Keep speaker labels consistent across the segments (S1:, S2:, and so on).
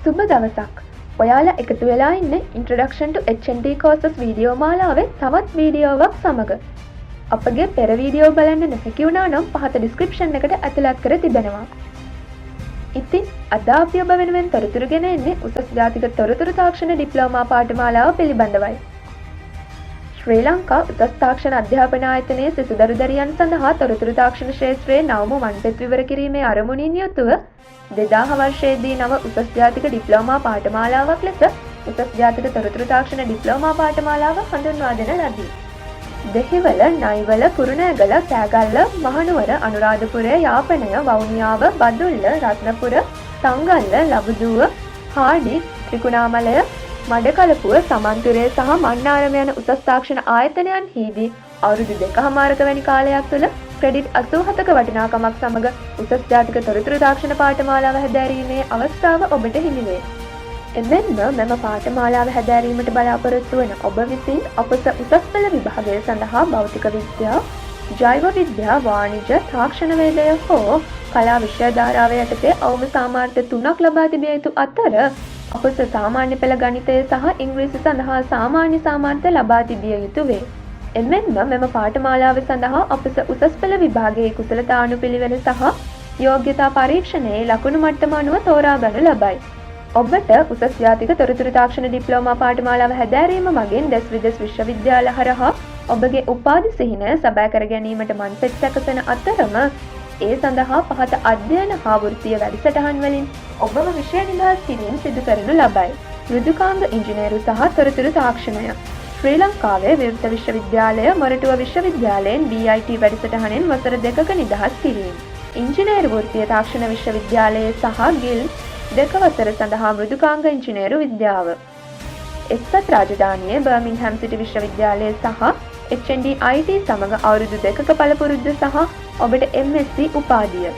S1: සුබ දවසක්. ඔයාලා එකතු වෙලා ඉන්නේ Introduction to HND Courses video මාලාවේ තවත් වීඩියෝවක් සමග. අපගේ පෙර වීඩියෝ බලන්න නොහැකි වුණා නම් පහත description එකට ඇතුළත් කර තිබෙනවා. ඉතින් අද අපි ඔබ වෙනුවෙන් තොරතුරු ගෙන එන්නේ උසස් ජාතික තොරතුරු තාක්ෂණ ඩිප්ලෝමා පාඨමාලාව පිළිබඳවයි. ශ්‍රී ලංකා උසස් තාක්ෂණ අධ්‍යාපන ආයතනයේ සිසුදරු දරියන් සඳහා තොරතුරු තාක්ෂණ ක්ෂේත්‍රයේ නවම වන්පෙත් විවර කිරීමේ අරමුණින් යුතුව 2000 වර්ෂයේදී නව උසස් ජාතික ඩිප්ලෝමා පාඨමාලාවක් ලෙස උසස් ජාතික තොරතුරු තාක්ෂණ ඩිප්ලෝමා පාඨමාලාව හඳුන්වා දෙන ලදී. දෙහිවල, නයිවල, කුරුණෑගල, කෑගල්ල, මහනුවර, අනුරාධපුරය, යාපනය, වවුනියාව, බදුල්ල, රත්නපුර, තංගල්ල, ලබුදුව, හාඩි, ත්‍රිකුණාමලය, මඩකලපුව, සමන්තුරේ සහ මන්නාරම යන උසස් තාක්ෂණ ආයතනයන්හිදී අවුරුදු 2කමාරක වැනි කාලයක් තුළ ක්‍රෙඩිට් 87ක වටිනාකමක් සමග උසස් ජාතික තොරතුරු තාක්ෂණ පාඨමාලාව හැදෑරීමේ අවස්ථාව ඔබට හිමි වේ. එමෙන්ම මෙම පාඨමාලාව හැදෑරීමට බලාපොරොත්තු වන ඔබ විසින් අපස උසස් පෙළ විභාගය සඳහා භෞතික විද්‍යා, ජෛව විද්‍යා, වාණිජ, තාක්ෂණ වේදය හෝ කලා විෂය ධාරාව යටතේ අවම සාමාර්ථ 3ක් ලබා තිබිය යුතු අතර අපස සාමාන්‍ය පෙළ ගණිතය සහ ඉංග්‍රීසි සඳහා සාමාන්‍ය සාමාර්ථ ලබා තිබිය යුතු වේ. එමෙන්ම මෙම පාඨමාලාව සඳහා අපස උසස් පෙළ විභාගයේ කුසලතා අනුපිළිවෙල සහ යෝග්‍යතා පරීක්ෂණයේ ලකුණු මට්ටම අනුව තෝරා ගනු ලබයි. ඔබට උසස් ජාතික තොරතුරු තාක්ෂණ ඩිප්ලෝමා පාඨමාලාව හැදෑරීම මගින් දෙස් විදෙස් විශ්වවිද්‍යාල හරහා ඔබගේ උපාධි සිහිනය සබෑ කර ගැනීමට මන්පෙත් සැකසෙන අතරම ඒ සඳහා පහත අධ්‍යයන හා වෘත්තීය වැඩසටහන් වලින් ඔබම විෂය නිදහස් කිරීම සිදු කරනු ලබයි. මෘදුකාංග ඉංජිනේරු සහ තොරතුරු තාක්ෂණය ශ්‍රී ලංකාවේ විවෘත විශ්වවිද්‍යාලය මොරටුව විශ්වවිද්‍යාලයෙන් BIT වැඩසටහනෙන් වසර 2ක නිදහස් කිරීම. ඉංජිනේරු වෘත්තීය තාක්ෂණ විශ්වවිද්‍යාලයේ සහ ගිල් 2 වසර සඳහා මෘදුකාංග ඉංජිනේරු විද්‍යාව. එක්සත් රාජධානියේ බර්මින්හම් සිටි විශ්වවිද්‍යාලයේ සහ HNDIT සමග අවුරුදු 2ක පළපුරුද්ද සහ ඔබට MSc උපාධිය.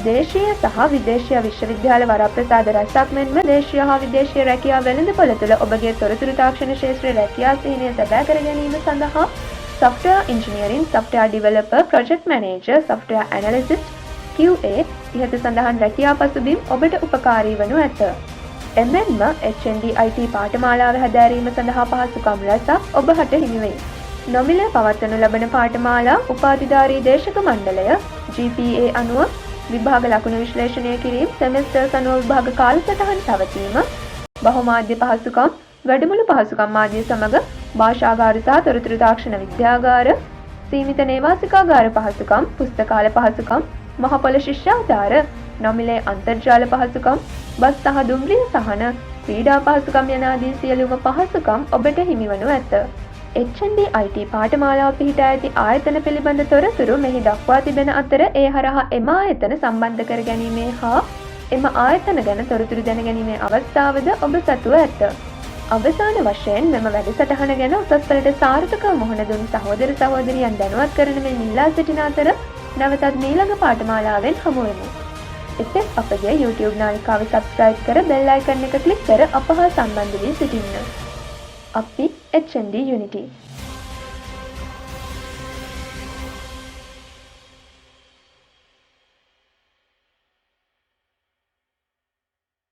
S1: දේශීය සහ විදේශීය විශ්වවිද්‍යාල වරප්‍රසාද රැසක් මෙන්ම දේශීය හා විදේශීය රැකියා වෙළඳපොළ තුළ ඔබගේ තොරතුරු තාක්ෂණ ක්ෂේත්‍රයේ රැකියා සිහිනය සැබෑ කර ගැනීම සඳහා software engineering, software developer, project manager, software analyst, QA ඉහත සඳහන් රැකියා පසුබිම් ඔබට උපකාරී වනු ඇත. එමෙන්ම HNDIT පාඨමාලාව හැදෑරීම සඳහා පහසුකම් රැසක් ඔබ හට හිමි වේ. නොමිලේ පවත්වනු ලබන පාඨමාලා උපාධිධාරී දේශක මණ්ඩලය, GPA අනුව විභාග ලකුණු විශ්ලේෂණය කිරීම, සෙමෙස්ටර්ස් අනුව විභාග කාලසටහන් පැවතීම, බහුමාධ්‍ය පහසුකම්, වැඩමුළු පහසුකම් ආදිය සමග භාෂාගාර සහ තොරතුරු තාක්ෂණ විද්‍යාගාර, සීමිත නේවාසිකාගාර පහසුකම්, පුස්තකාල පහසුකම්, මහපොළ ශිෂ්‍යාධාර, නොමිලේ අන්තර්ජාල පහසුකම්, බස් සහ දුම්රිය සහන, ක්‍රීඩා පහසුකම් යන ආදී සියලුම පහසුකම් ඔබට හිමිවනු ඇත. HNDIT පාඨමාලාව පිහිටා ඇති ආයතන පිළිබඳ තොරතුරු මෙහි දක්වා තිබෙන අතර ඒ හරහා එම ආයතන සම්බන්ධ කර ගැනීමේ හා එම ආයතන ගැන තොරතුරු දැන ගැනීමේ අවස්ථාවද ඔබ සතුව ඇත. අවසාන වශයෙන් මෙම වැඩසටහන ගැන උසස් පෙළට සාර්ථකව මුහුණ දුන් සහෝදර සහෝදරියන් දැනුවත් කරන මෙන් ඉල්ලා සිටින අතර නැවතත් මීළඟ පාඨමාලාවෙන් හමු වෙමු. එසේත් අපගේ YouTube නාලිකාව subscribe කර bell icon එක click කර අප හා සම්බන්ධ වී සිටින්න. අපි HND Unity